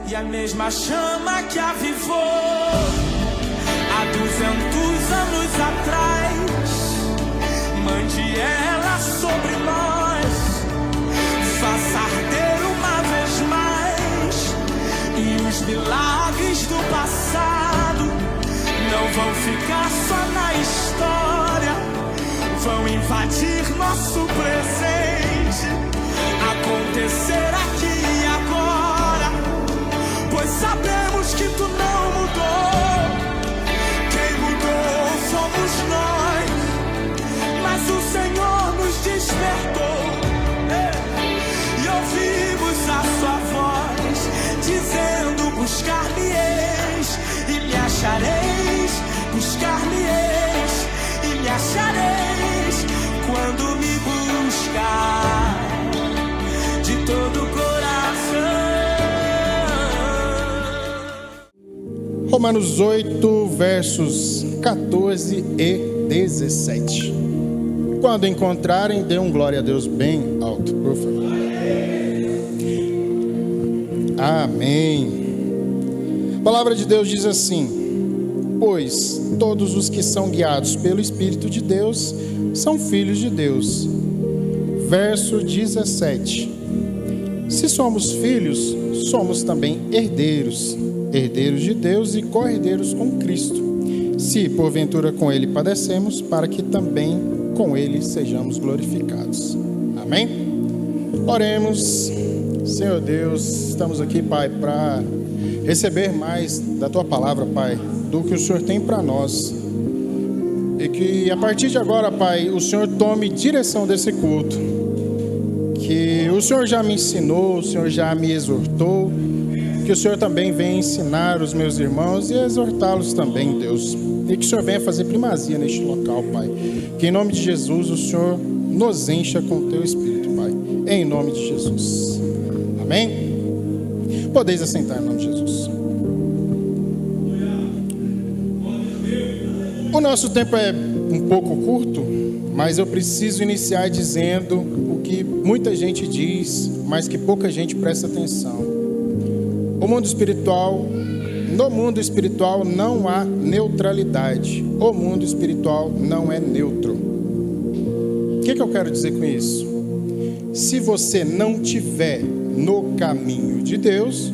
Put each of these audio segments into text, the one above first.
E a mesma chama que avivou há 200 anos atrás, mande ela sobre nós, faça arder uma vez mais. E os milagres do passado não vão ficar só na história, vão invadir nosso presente, acontecer aqui e agora, pois sabemos que tu não mudou. Quem mudou somos nós, mas o Senhor nos despertou, e ouvimos a sua voz dizendo: buscar-me-eis e me achareis, buscar-me-eis e me achareis, quando me buscar de todo o coração. Romanos 8, versos 14 e 17. Quando encontrarem, dê um glória a Deus bem alto, por favor. Amém. A palavra de Deus diz assim: pois todos os que são guiados pelo Espírito de Deus são filhos de Deus. Verso 17. Se somos filhos, somos também herdeiros, herdeiros de Deus e co-herdeiros com Cristo, se porventura com Ele padecemos, para que também com Ele sejamos glorificados. Amém? Oremos. Senhor Deus, estamos aqui, Pai, para receber mais da Tua palavra, Pai, do que o Senhor tem para nós. E que a partir de agora, Pai, o Senhor tome direção desse culto. Que o Senhor já me ensinou, o Senhor já me exortou, que o Senhor também venha ensinar os meus irmãos e exortá-los também, Deus. E que o Senhor venha fazer primazia neste local, Pai. Que em nome de Jesus o Senhor nos encha com o Teu Espírito, Pai. Em nome de Jesus. Amém? Podeis assentar em nome de Jesus. O nosso tempo é um pouco curto, mas eu preciso iniciar dizendo o que muita gente diz, mas que pouca gente presta atenção. No mundo espiritual não há neutralidade. O mundo espiritual não é neutro. O que eu quero dizer com isso? Se você não tiver no caminho de Deus,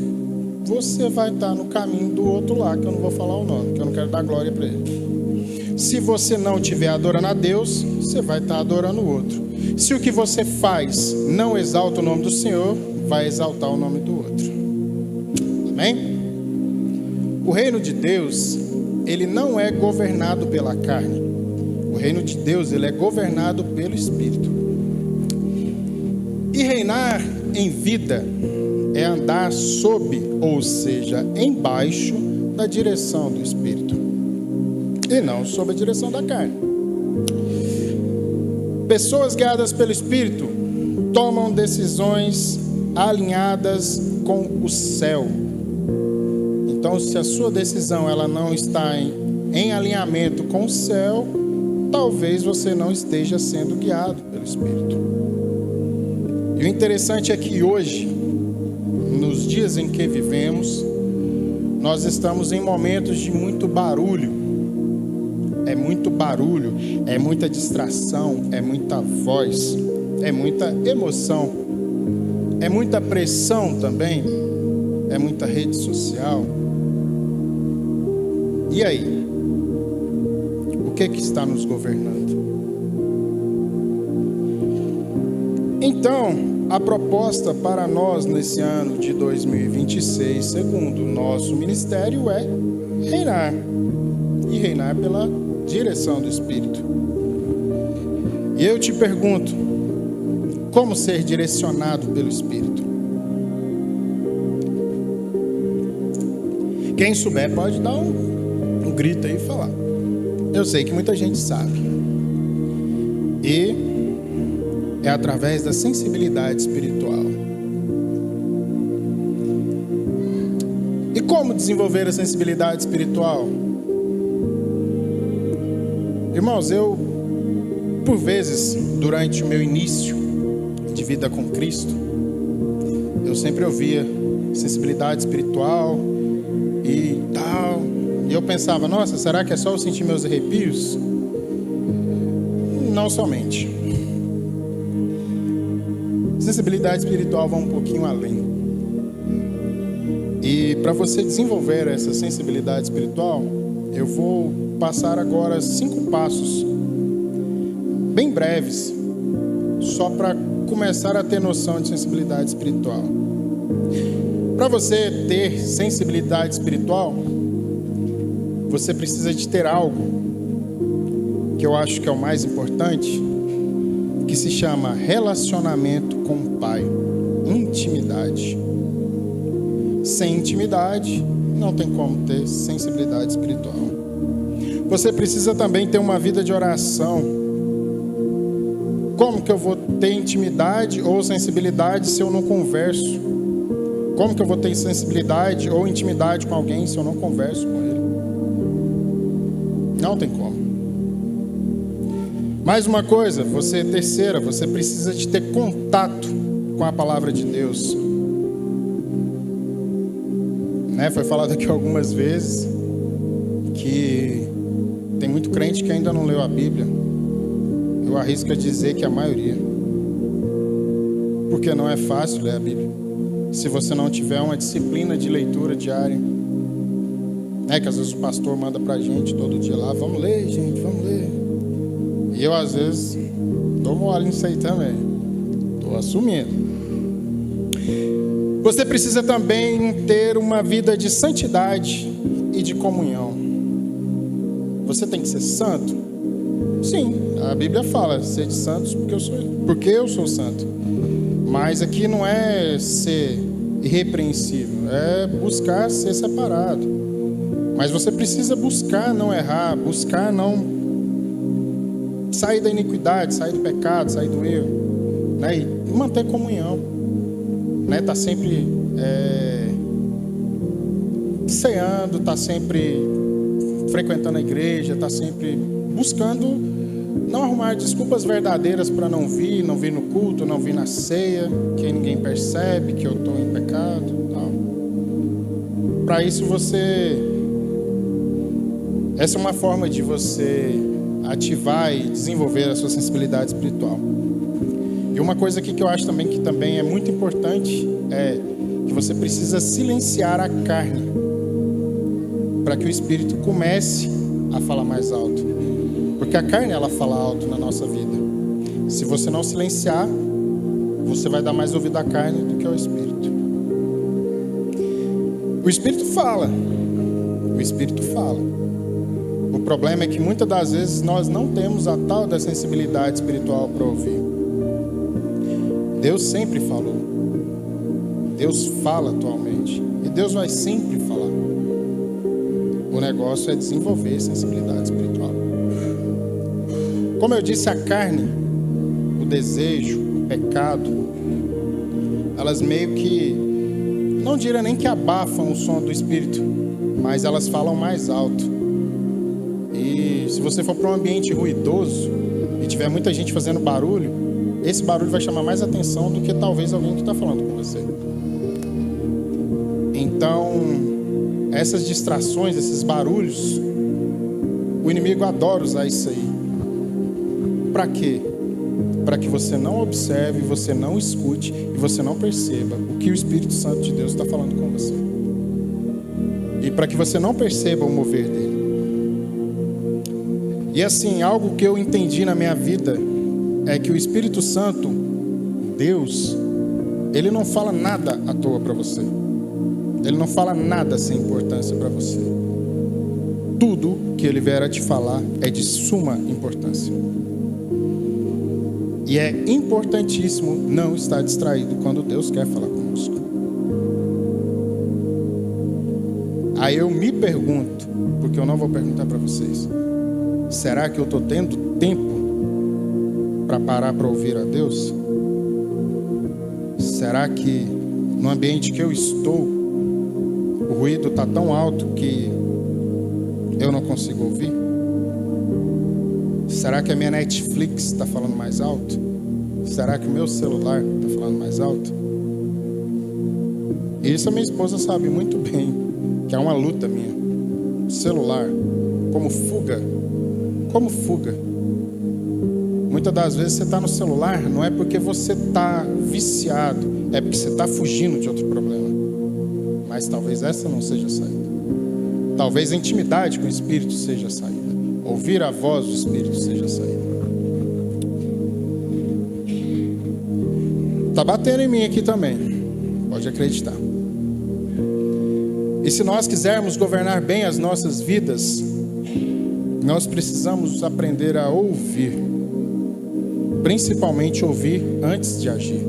você vai estar no caminho do outro lá, que eu não vou falar o nome, que eu não quero dar glória para ele. Se você não estiver adorando a Deus, você vai estar adorando o outro. Se o que você faz não exalta o nome do Senhor, vai exaltar o nome do outro. Amém? O reino de Deus, ele não é governado pela carne. O reino de Deus, ele é governado pelo Espírito. E reinar em vida é andar sob, ou seja, embaixo da direção do Espírito, e não sob a direção da carne. Pessoas guiadas pelo Espírito tomam decisões alinhadas com o céu. Então, se a sua decisão ela não está em alinhamento com o céu, talvez você não esteja sendo guiado pelo Espírito. E o interessante é que hoje, nos dias em que vivemos, nós estamos em momentos de muito barulho. É muito barulho, é muita distração, é muita voz, é muita emoção, é muita pressão também, é muita rede social. E aí? O que está nos governando? Então, a proposta para nós nesse ano de 2026, segundo o nosso ministério, é reinar. E reinar pela direção do Espírito. E eu te pergunto, como ser direcionado pelo Espírito? Quem souber pode dar um grito aí e falar. Eu sei que muita gente sabe. E é através da sensibilidade espiritual. E como desenvolver a sensibilidade espiritual? Irmãos, eu, por vezes, durante o meu início de vida com Cristo, eu sempre ouvia sensibilidade espiritual e tal. E eu pensava, nossa, será que é só eu sentir meus arrepios? Não somente. Sensibilidade espiritual vai um pouquinho além. E para você desenvolver essa sensibilidade espiritual, eu vou passar agora 5 passos bem breves, só para começar a ter noção de sensibilidade espiritual. Para você ter sensibilidade espiritual, você precisa de ter algo que eu acho que é o mais importante, que se chama relacionamento com o Pai, intimidade. Sem intimidade, não tem como ter sensibilidade espiritual. Você precisa também ter uma vida de oração. Como que eu vou ter intimidade ou sensibilidade se eu não converso? Como que eu vou ter sensibilidade ou intimidade com alguém se eu não converso com ele? Não tem como. Mais uma coisa, terceira, você precisa de ter contato com a palavra de Deus. Foi falado aqui algumas vezes que tem muito crente que ainda não leu a Bíblia. Eu arrisco a dizer que a maioria. Porque não é fácil ler a Bíblia se você não tiver uma disciplina de leitura diária. Que às vezes o pastor manda pra gente todo dia lá, vamos ler, gente, vamos ler. E eu às vezes dou mole nisso aí também. Estou assumindo. Você precisa também ter uma vida de santidade e de comunhão. Você tem que ser santo? Sim, a Bíblia fala, sede santos porque eu sou santo. Mas aqui não é ser irrepreensível, é buscar ser separado. Mas você precisa buscar não errar, buscar não sair da iniquidade, sair do pecado, sair do erro, e manter comunhão, tá sempre ceando, tá sempre frequentando a igreja, tá sempre buscando não arrumar desculpas verdadeiras para não vir no culto, não vir na ceia, que ninguém percebe que eu estou em pecado, tal. Para isso essa é uma forma de você ativar e desenvolver a sua sensibilidade espiritual. E uma coisa aqui que eu acho também que também é muito importante é que você precisa silenciar a carne para que o espírito comece a falar mais alto. Porque a carne, ela fala alto na nossa vida. Se você não silenciar, você vai dar mais ouvido à carne do que ao espírito. O espírito fala. O espírito fala. O problema é que muitas das vezes nós não temos a tal da sensibilidade espiritual para ouvir. Deus sempre falou. Deus fala atualmente. E Deus vai sempre falar. O negócio é desenvolver sensibilidade espiritual. Como eu disse, a carne, o desejo, o pecado, elas meio que, não diria nem que abafam o som do espírito, mas elas falam mais alto. E se você for para um ambiente ruidoso e tiver muita gente fazendo barulho, esse barulho vai chamar mais atenção do que talvez alguém que está falando com você. Então, essas distrações, esses barulhos, o inimigo adora usar isso aí. Para quê? Para que você não observe, você não escute e você não perceba o que o Espírito Santo de Deus está falando com você. E para que você não perceba o mover dele. E assim, algo que eu entendi na minha vida é que o Espírito Santo, Deus, ele não fala nada à toa para você. Ele não fala nada sem importância para você. Tudo que ele vier a te falar é de suma importância. E é importantíssimo não estar distraído quando Deus quer falar conosco. Aí eu me pergunto, porque eu não vou perguntar para vocês, será que eu estou tendo tempo para parar para ouvir a Deus? Será que no ambiente que eu estou, o ruído está tão alto que eu não consigo ouvir? Será que a minha Netflix está falando mais alto? Será que o meu celular está falando mais alto? Isso a minha esposa sabe muito bem, que é uma luta minha. Celular, como fuga. Muitas das vezes você está no celular, não é porque você está viciado, é porque você está fugindo de outro problema. Mas talvez essa não seja a saída. Talvez a intimidade com o Espírito seja a saída. Ouvir a voz do Espírito seja a saída. Está batendo em mim aqui também, pode acreditar. E se nós quisermos governar bem as nossas vidas, nós precisamos aprender a ouvir. Principalmente ouvir antes de agir.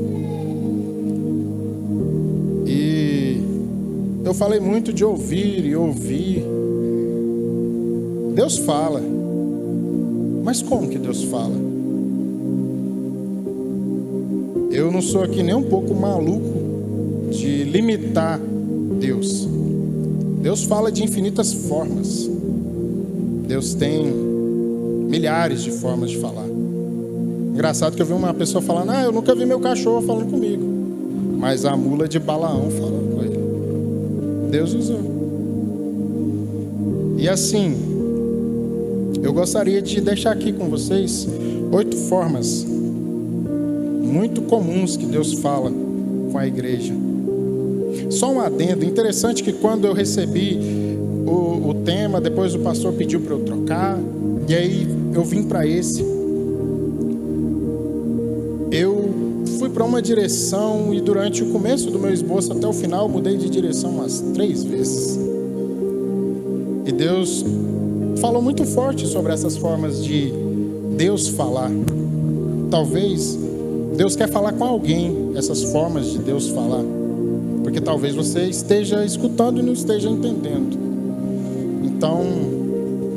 E eu falei muito de ouvir e ouvir. Deus fala. Mas como que Deus fala? Eu não sou aqui nem um pouco maluco de limitar Deus. Deus fala de infinitas formas. Deus tem milhares de formas de falar. Engraçado que eu vi uma pessoa falando: eu nunca vi meu cachorro falando comigo. Mas a mula de Balaão falando com ele. Deus usou. E assim, eu gostaria de deixar aqui com vocês 8 formas muito comuns que Deus fala com a igreja. Só um adendo. Interessante que quando eu recebi o tema, depois o pastor pediu para eu trocar. E aí eu vim para esse. Eu fui para uma direção e durante o começo do meu esboço até o final mudei de direção umas 3 vezes. E Deus falou muito forte sobre essas formas de Deus falar. Talvez Deus quer falar com alguém, essas formas de Deus falar. Porque talvez você esteja escutando e não esteja entendendo. Então,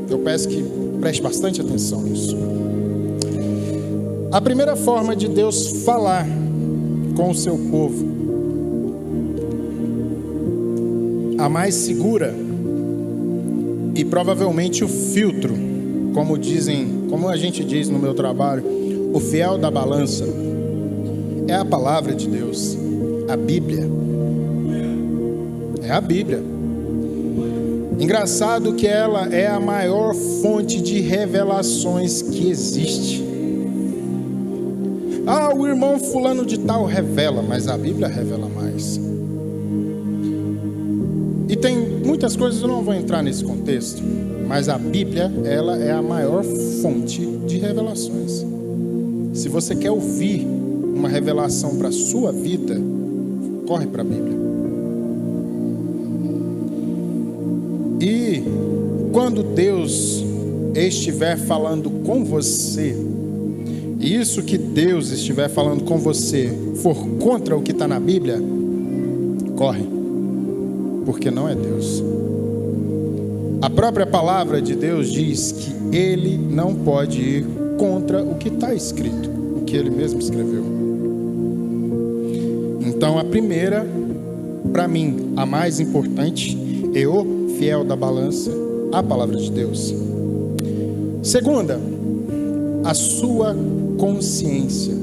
eu peço que preste bastante atenção nisso. A primeira forma de Deus falar com o seu povo, a mais segura e provavelmente o filtro, como a gente diz no meu trabalho, o fiel da balança, é a palavra de Deus, a Bíblia. É a Bíblia. Engraçado que ela é a maior fonte de revelações que existe. O irmão fulano de tal revela, mas a Bíblia revela mais. E tem muitas coisas, eu não vou entrar nesse contexto, mas a Bíblia, ela é a maior fonte de revelações. Se você quer ouvir uma revelação para a sua vida, corre para a Bíblia. E quando Deus estiver falando com você, e isso que Deus estiver falando com você for contra o que está na Bíblia, corre, porque não é Deus. A própria palavra de Deus diz que Ele não pode ir contra o que está escrito, o que Ele mesmo escreveu. Então a primeira, para mim, a mais importante, é o fiel da balança, a palavra de Deus. Segunda, a sua consciência.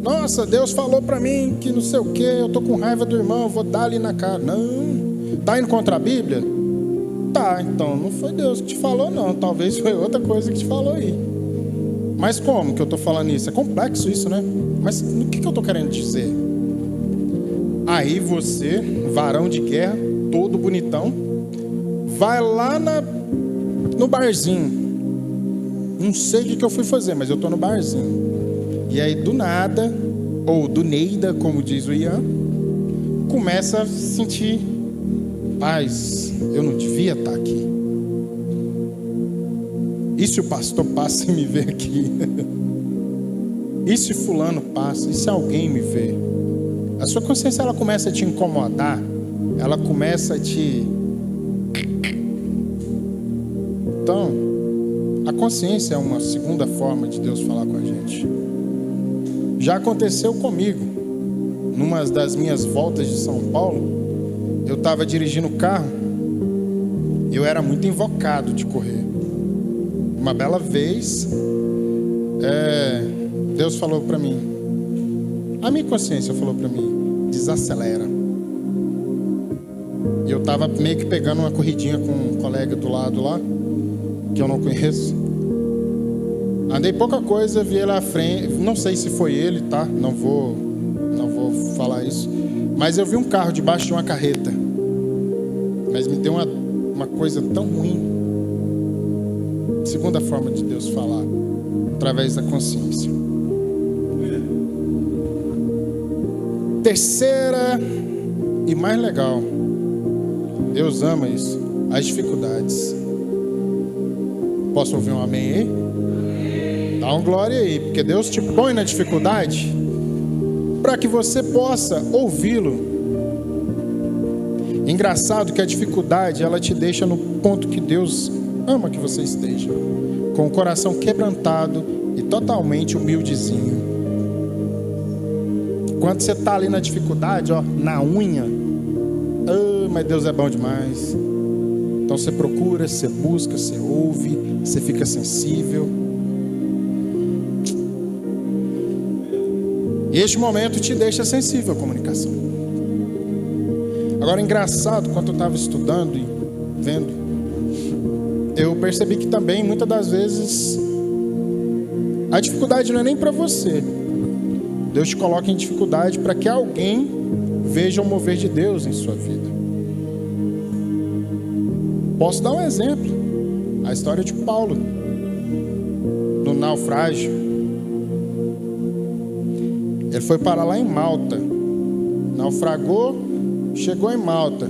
Nossa, Deus falou para mim que não sei o que, eu tô com raiva do irmão, eu vou dar ali na cara. Não, tá indo contra a Bíblia? Tá, então não foi Deus que te falou não, talvez foi outra coisa que te falou aí. Mas como que eu tô falando isso? É complexo isso, né? Mas o que eu tô querendo dizer? Aí você, varão de guerra, todo bonitão, vai lá no barzinho. Não sei o que eu fui fazer, mas eu tô no barzinho. E aí do nada, ou do Neida, como diz o Ian, começa a sentir: paz, eu não devia estar aqui. E se o pastor passa e me vê aqui? E se fulano passa? E se alguém me vê? A sua consciência, ela começa a te incomodar. Ela começa a te... Então, a consciência é uma segunda forma de Deus falar com a gente. Já aconteceu comigo. Numa das minhas voltas de São Paulo, eu estava dirigindo o carro. Eu era muito invocado de correr. Uma bela vez, Deus falou para mim, a minha consciência falou para mim: desacelera. Eu estava meio que pegando uma corridinha com um colega do lado lá, que eu não conheço. Andei pouca coisa, vi ele à frente. Não sei se foi ele, tá? Não vou falar isso. Mas eu vi um carro debaixo de uma carreta. Mas me deu uma coisa tão ruim. Segunda forma de Deus falar, através da consciência. Terceira e mais legal, Deus ama isso, as dificuldades. Posso ouvir um amém aí? Dá um glória aí, porque Deus te põe na dificuldade para que você possa ouvi-lo. Engraçado que a dificuldade, ela te deixa no ponto que Deus ama que você esteja, com o coração quebrantado e totalmente humildezinho. Quando você está ali na dificuldade, ó, na unha, mas Deus é bom demais. Então você procura, você busca, você ouve, você fica sensível. E este momento te deixa sensível à comunicação. Agora, engraçado, quando eu estava estudando e vendo, eu percebi que também, muitas das vezes, a dificuldade não é nem para você. Deus te coloca em dificuldade para que alguém veja o mover de Deus em sua vida. Posso dar um exemplo. A história de Paulo, no naufrágio. Ele foi parar lá em Malta. Naufragou, chegou em Malta.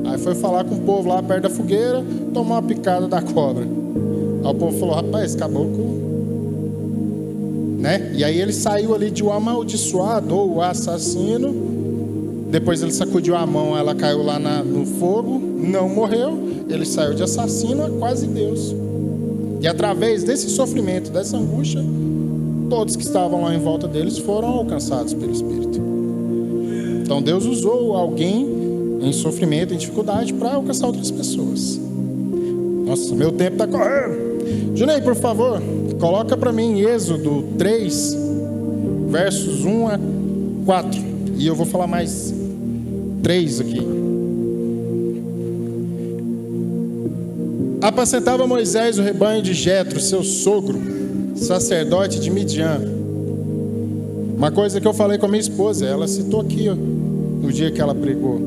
Aí foi falar com o povo lá perto da fogueira, tomou uma picada da cobra. Aí o povo falou, rapaz, esse caboclo, né? E aí ele saiu ali de um amaldiçoado ou assassino. Depois ele sacudiu a mão, ela caiu lá no fogo, não morreu. Ele saiu de assassino a quase Deus. E através desse sofrimento, dessa angústia, todos que estavam lá em volta deles foram alcançados pelo Espírito. Então Deus usou alguém em sofrimento, em dificuldade, para alcançar outras pessoas. Nossa, meu tempo está correndo. Junei, por favor, coloca para mim Êxodo 3, versos 1 a 4. E eu vou falar mais 3 aqui. Apacentava Moisés o rebanho de Jetro, seu sogro, sacerdote de Midian. Uma coisa que eu falei com a minha esposa, ela citou aqui, ó, no dia que ela pregou.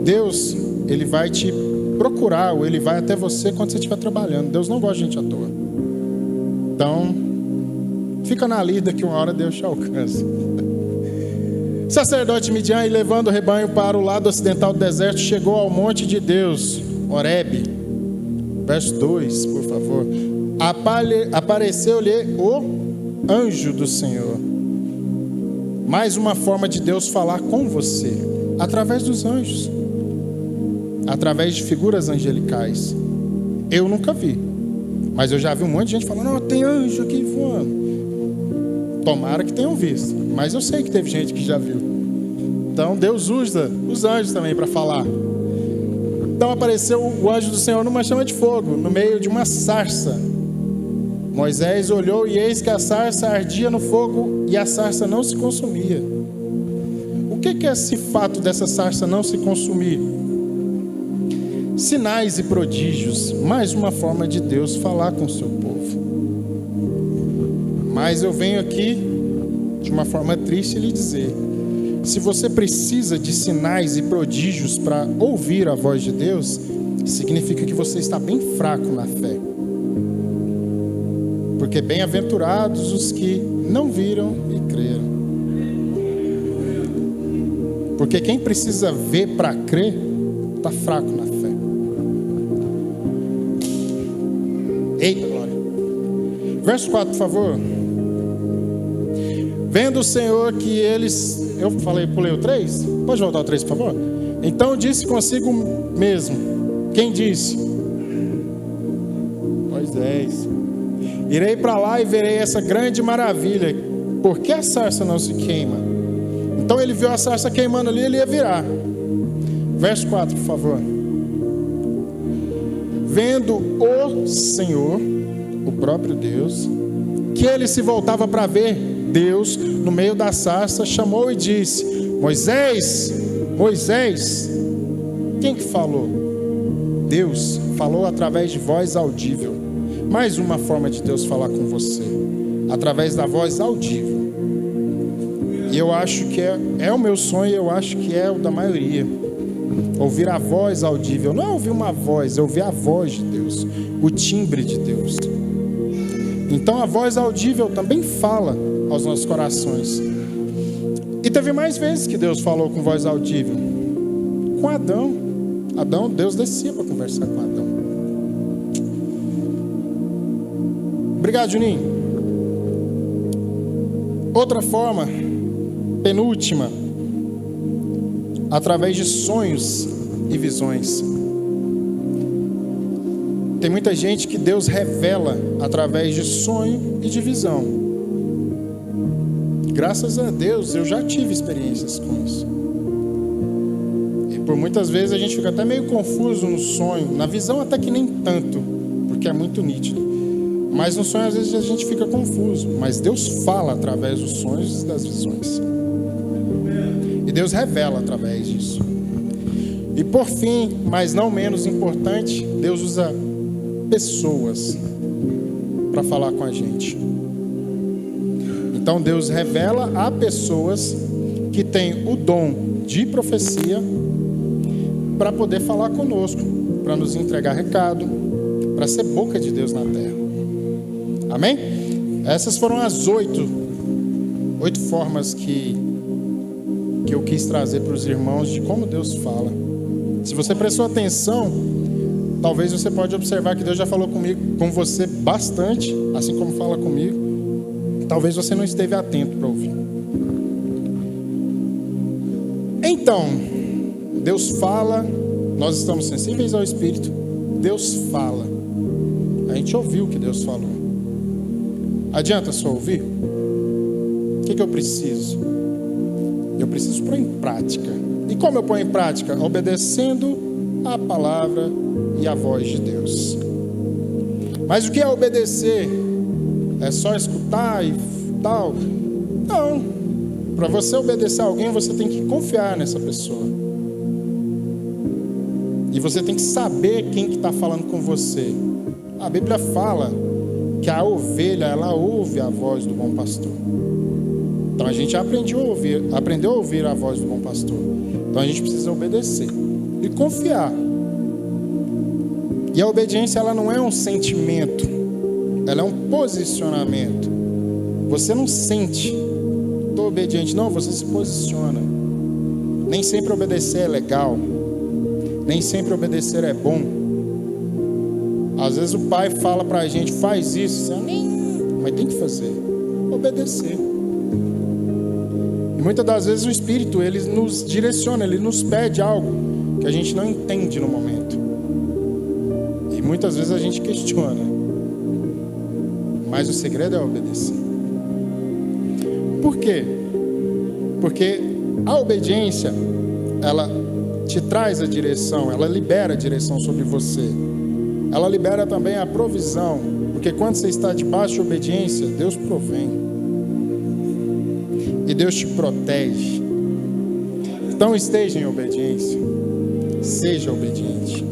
Deus, ele vai te procurar, ou ele vai até você quando você estiver trabalhando. Deus não gosta de gente à toa. Então, fica na lida que uma hora Deus te alcança. Sacerdote Midian, e levando o rebanho para o lado ocidental do deserto, chegou ao monte de Deus, Horebe. Verso 2, por favor. Apareceu-lhe o anjo do Senhor. Mais uma forma de Deus falar com você, através dos anjos, através de figuras angelicais. Eu nunca vi, mas eu já vi um monte de gente falando, não, tem anjo aqui voando. Tomara que tenham visto, mas eu sei que teve gente que já viu. Então Deus usa os anjos também para falar. Então apareceu o anjo do Senhor numa chama de fogo, no meio de uma sarça. Moisés olhou e eis que a sarça ardia no fogo e a sarça não se consumia. O que é esse fato dessa sarça não se consumir? Sinais e prodígios, mais uma forma de Deus falar com o seu povo. Mas eu venho aqui de uma forma triste lhe dizer, se você precisa de sinais e prodígios para ouvir a voz de Deus, significa que você está bem fraco na fé. Porque bem-aventurados os que não viram e creram. Porque quem precisa ver para crer, está fraco na fé. Eita, glória. Verso 4, por favor. Vendo o Senhor que eles... Eu pulei o 3? Pode voltar o 3, por favor? Então disse consigo mesmo. Quem disse? Moisés. Irei para lá e verei essa grande maravilha. Por que a sarça não se queima? Então ele viu a sarça queimando ali, ele ia virar. Verso 4, por favor. Vendo o Senhor, o próprio Deus, que ele se voltava para ver Deus no meio da sarça, chamou e disse: Moisés, Moisés. Quem que falou? Deus falou através de voz audível. Mais uma forma de Deus falar com você, através da voz audível. E eu acho que é o meu sonho, eu acho que é o da maioria. Ouvir a voz audível. Não é ouvir uma voz, é ouvir a voz de Deus, o timbre de Deus. Então a voz audível também fala aos nossos corações. E teve mais vezes que Deus falou com voz audível. Com Adão, Deus descia para conversar com Adão. Obrigado, Juninho. Outra forma, penúltima, através de sonhos e visões. Tem muita gente que Deus revela através de sonho e de visão. Graças a Deus eu já tive experiências com isso. E por muitas vezes a gente fica até meio confuso no sonho, na visão até que nem tanto, porque é muito nítido. Mas no sonho às vezes a gente fica confuso, mas Deus fala através dos sonhos e das visões. E Deus revela através disso. E por fim, mas não menos importante, Deus usa pessoas para falar com a gente. Então Deus revela a pessoas que têm o dom de profecia para poder falar conosco, para nos entregar recado, para ser boca de Deus na terra. Amém? Essas foram as 8 formas que eu quis trazer para os irmãos de como Deus fala. Se você prestou atenção, talvez você pode observar que Deus já falou com você bastante, assim como fala comigo. Talvez você não esteve atento para ouvir. Então, Deus fala, nós estamos sensíveis ao Espírito, Deus fala. A gente ouviu o que Deus falou. Adianta só ouvir? O que eu preciso? Eu preciso pôr em prática. E como eu ponho em prática? Obedecendo a palavra e a voz de Deus. Mas o que é obedecer? É só escutar e tal? Não. Para você obedecer a alguém, você tem que confiar nessa pessoa. E você tem que saber quem que está falando com você. A Bíblia fala que a ovelha, ela ouve a voz do bom pastor. Então a gente aprendeu a ouvir a voz do bom pastor. Então a gente precisa obedecer e confiar. E a obediência, ela não é um sentimento, ela é um posicionamento. Você não sente, estou obediente, não, você se posiciona. Nem sempre obedecer é legal, nem sempre obedecer é bom. Às vezes o pai fala para a gente, faz isso, mas tem que fazer, obedecer. E muitas das vezes o Espírito, ele nos direciona, ele nos pede algo que a gente não entende no momento. E muitas vezes a gente questiona. Mas o segredo é obedecer. Por quê? Porque a obediência, ela te traz a direção, ela libera a direção sobre você. Ela libera também a provisão, porque quando você está debaixo de obediência, Deus provém. E Deus te protege. Então esteja em obediência. Seja obediente.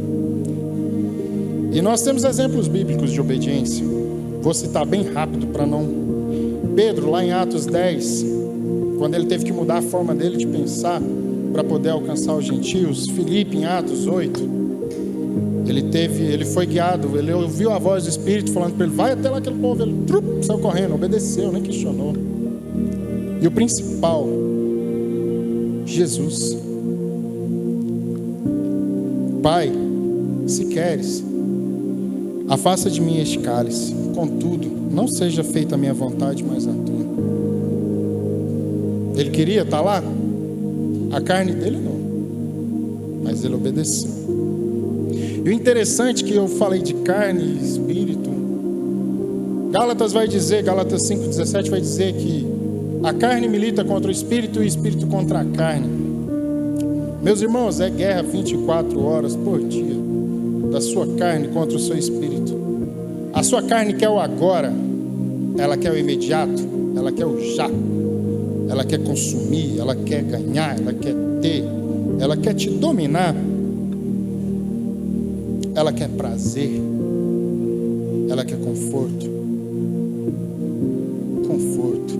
E nós temos exemplos bíblicos de obediência. Vou citar bem rápido para não... Pedro, lá em Atos 10, quando ele teve que mudar a forma dele de pensar para poder alcançar os gentios. Filipe, em Atos 8, ele foi guiado, ele ouviu a voz do Espírito falando para ele, vai até lá aquele povo, ele saiu correndo, obedeceu, nem questionou. E o principal, Jesus. Pai, se queres, afasta de mim este cálice, contudo, não seja feita a minha vontade, mas a tua. Ele queria estar lá? A carne dele não, mas ele obedeceu. E o interessante é que eu falei de carne e espírito. Gálatas 5,17 vai dizer que a carne milita contra o espírito e o espírito contra a carne. Meus irmãos, é guerra 24 horas por dia da sua carne contra o seu espírito. A sua carne quer o agora, ela quer o imediato, ela quer o já, ela quer consumir, ela quer ganhar, ela quer ter, ela quer te dominar. ela quer prazer, ela quer conforto. Conforto.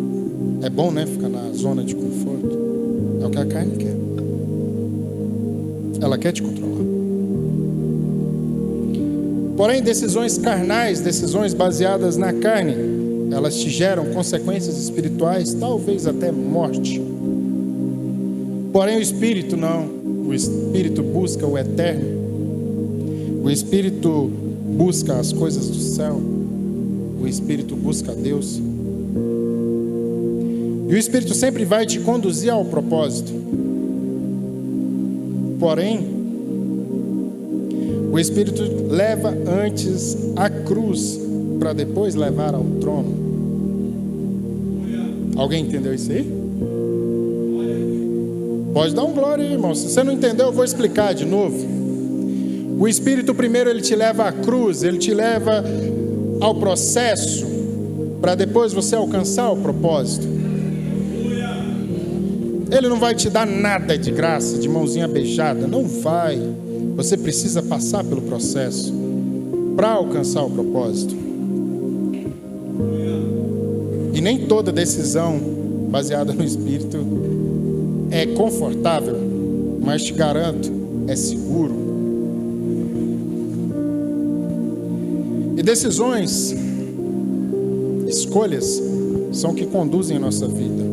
É bom, né, ficar na zona de conforto. É o que a carne quer. Ela quer te controlar. Porém, decisões carnais, decisões baseadas na carne, elas te geram consequências espirituais, talvez até morte. Porém, o Espírito não. O Espírito busca o eterno. O Espírito busca as coisas do céu. O Espírito busca Deus. E o Espírito sempre vai te conduzir ao propósito. Porém, o Espírito leva antes a cruz para depois levar ao trono. Alguém entendeu isso aí? Pode dar um glória aí, irmão. Se você não entendeu, eu vou explicar de novo. O Espírito primeiro ele te leva à cruz, ele te leva ao processo para depois você alcançar o propósito. Ele não vai te dar nada de graça, de mãozinha beijada, não vai. Você precisa passar pelo processo para alcançar o propósito. E nem toda decisão baseada no Espírito é confortável, mas te garanto, é seguro. E decisões, escolhas, são o que conduzem a nossa vida.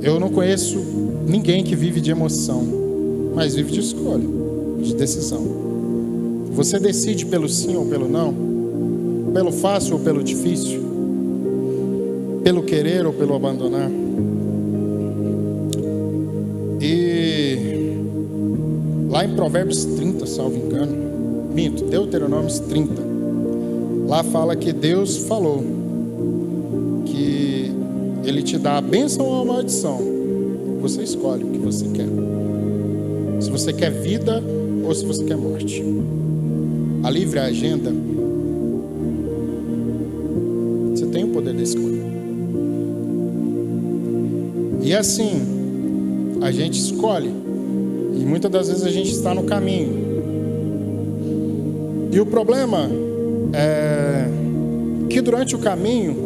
Eu não conheço ninguém que vive de emoção, mas vive de escolha, de decisão. Você decide pelo sim ou pelo não, pelo fácil ou pelo difícil, pelo querer ou pelo abandonar. E lá em Provérbios 30, salvo engano, Deuteronômio 30, lá fala que Deus falou que Ele te dá a bênção ou a maldição. Você escolhe o que você quer. Se você quer vida ou se você quer morte. A livre agenda, você tem o poder de escolha. E assim, a gente escolhe. E muitas das vezes a gente está no caminho. E o problema é que durante o caminho,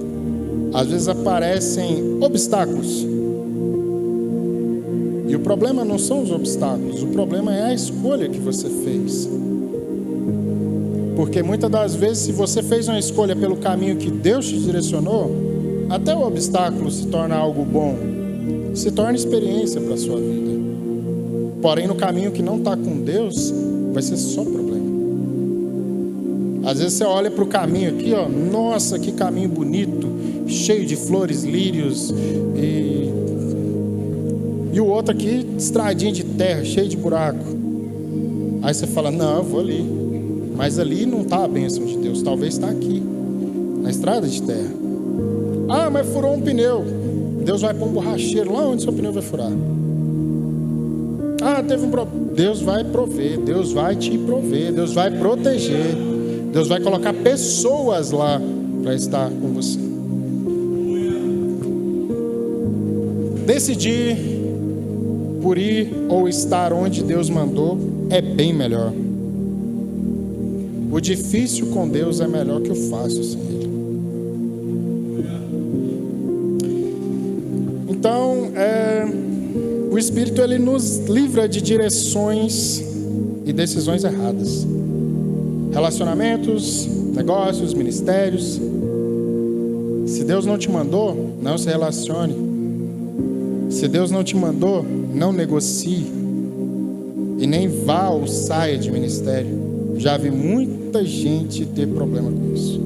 às vezes aparecem obstáculos. E o problema não são os obstáculos, o problema é a escolha que você fez. Porque muitas das vezes, se você fez uma escolha pelo caminho que Deus te direcionou, até o obstáculo se torna algo bom, se torna experiência para a sua vida. Porém, no caminho que não está com Deus, vai ser só problema. Às vezes você olha para o caminho aqui, ó, nossa, que caminho bonito, cheio de flores, lírios, e o outro aqui, estradinha de terra, cheio de buraco. Aí você fala, não, eu vou ali. Mas ali não está a bênção de Deus, talvez está aqui, na estrada de terra. Ah, mas furou um pneu. Deus vai pôr um borracheiro lá onde seu pneu vai furar. Ah, teve um problema. Deus vai prover, Deus vai te prover, Deus vai proteger. Deus vai colocar pessoas lá para estar com você. Decidir por ir ou estar onde Deus mandou é bem melhor. O difícil com Deus é melhor que o fácil sem Ele. Então, o Espírito ele nos livra de direções e decisões erradas. Relacionamentos, negócios, ministérios. Se Deus não te mandou, não se relacione. Se Deus não te mandou, não negocie. E nem vá ou saia de ministério. Já vi muita gente ter problema com isso.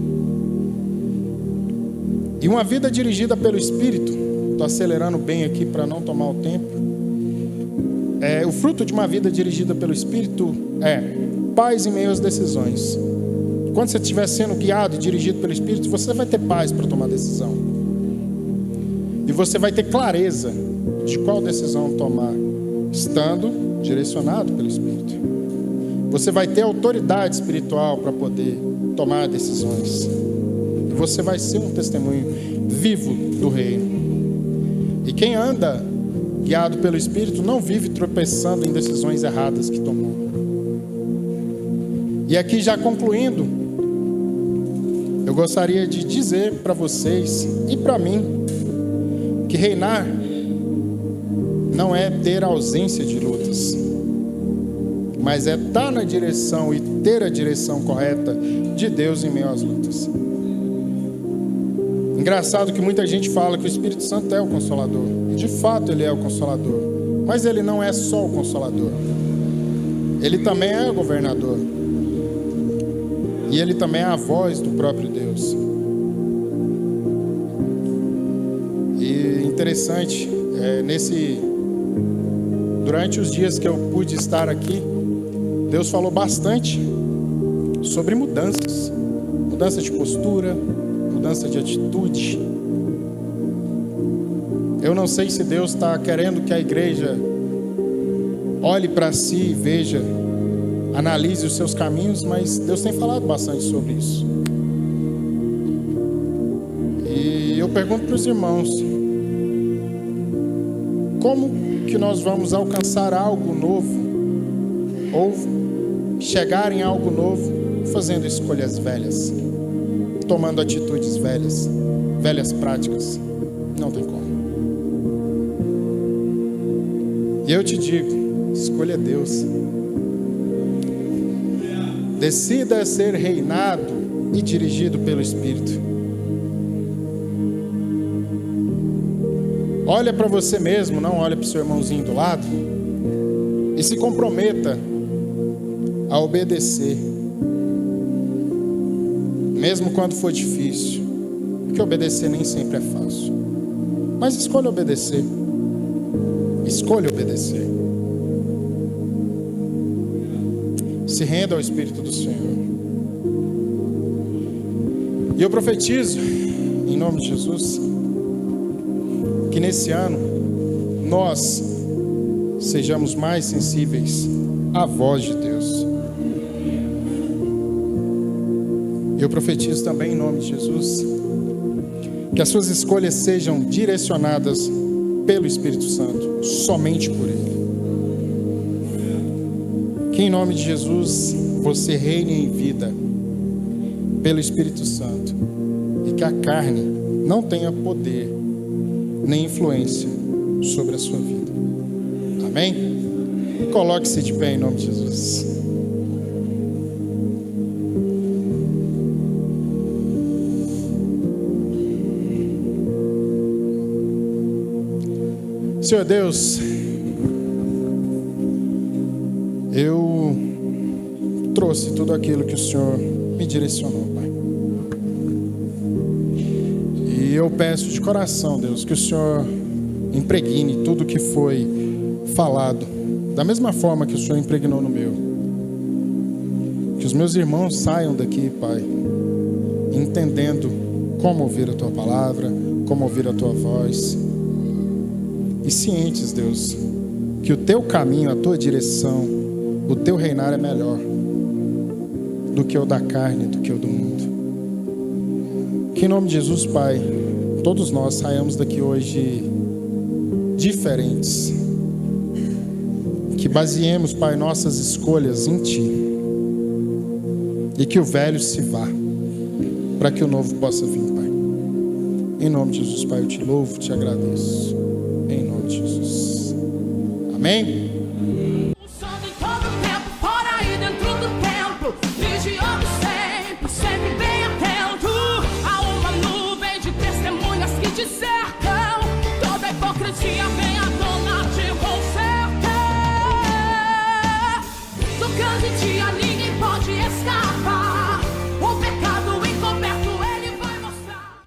E uma vida dirigida pelo Espírito, estou acelerando bem aqui para não tomar o tempo. O fruto de uma vida dirigida pelo Espírito é paz em meio às decisões. Quando você estiver sendo guiado e dirigido pelo Espírito, você vai ter paz para tomar decisão. E você vai ter clareza de qual decisão tomar, estando direcionado pelo Espírito. Você vai ter autoridade espiritual para poder tomar decisões. E você vai ser um testemunho vivo do reino. E quem anda guiado pelo Espírito não vive tropeçando em decisões erradas que tomou. E aqui já concluindo, eu gostaria de dizer para vocês e para mim que reinar não é ter ausência de lutas, mas é estar na direção e ter a direção correta de Deus em meio às lutas. Engraçado que muita gente fala que o Espírito Santo é o Consolador. De fato ele é o Consolador, mas ele não é só o Consolador. Ele também é o governador. E ele também é a voz do próprio Deus. E interessante, durante os dias que eu pude estar aqui, Deus falou bastante sobre mudanças. Mudança de postura, mudança de atitude. Eu não sei se Deus está querendo que a igreja olhe para si e veja, analise os seus caminhos, mas Deus tem falado bastante sobre isso. E eu pergunto para os irmãos, como que nós vamos alcançar algo novo, ou chegar em algo novo, fazendo escolhas velhas, tomando atitudes velhas práticas? Não tem como. E eu te digo, escolha Deus. Decida ser reinado e dirigido pelo Espírito. Olha para você mesmo, não olha para o seu irmãozinho do lado, e se comprometa a obedecer, mesmo quando for difícil, porque obedecer nem sempre é fácil, mas escolha obedecer. Escolha obedecer. Se renda ao Espírito do Senhor. E eu profetizo, em nome de Jesus, que nesse ano nós sejamos mais sensíveis à voz de Deus. Eu profetizo também, em nome de Jesus, que as suas escolhas sejam direcionadas pelo Espírito Santo, somente por Ele. Que em nome de Jesus você reine em vida pelo Espírito Santo, e que a carne não tenha poder nem influência sobre a sua vida. Amém? Coloque-se de pé em nome de Jesus. Senhor Deus, eu trouxe tudo aquilo que o Senhor me direcionou, Pai. E eu peço de coração, Deus, que o Senhor impregne tudo que foi falado, da mesma forma que o Senhor impregnou no meu. Que os meus irmãos saiam daqui, Pai, entendendo como ouvir a Tua palavra, como ouvir a Tua voz. E cientes, Deus, que o Teu caminho, a Tua direção, o Teu reinar é melhor do que o da carne, do que o do mundo. Que em nome de Jesus, Pai, todos nós saiamos daqui hoje diferentes. Que baseemos, Pai, nossas escolhas em Ti. E que o velho se vá, para que o novo possa vir, Pai. Em nome de Jesus, Pai, eu Te louvo, Te agradeço. Em nome de Jesus. Amém? Pulsando em todo tempo, fora e dentro do templo, vigiando sempre, sempre bem atento. Há uma nuvem de testemunhas que te cercam. Toda hipocrisia vem à tona te consertar. Tocando em ti, ninguém pode escapar.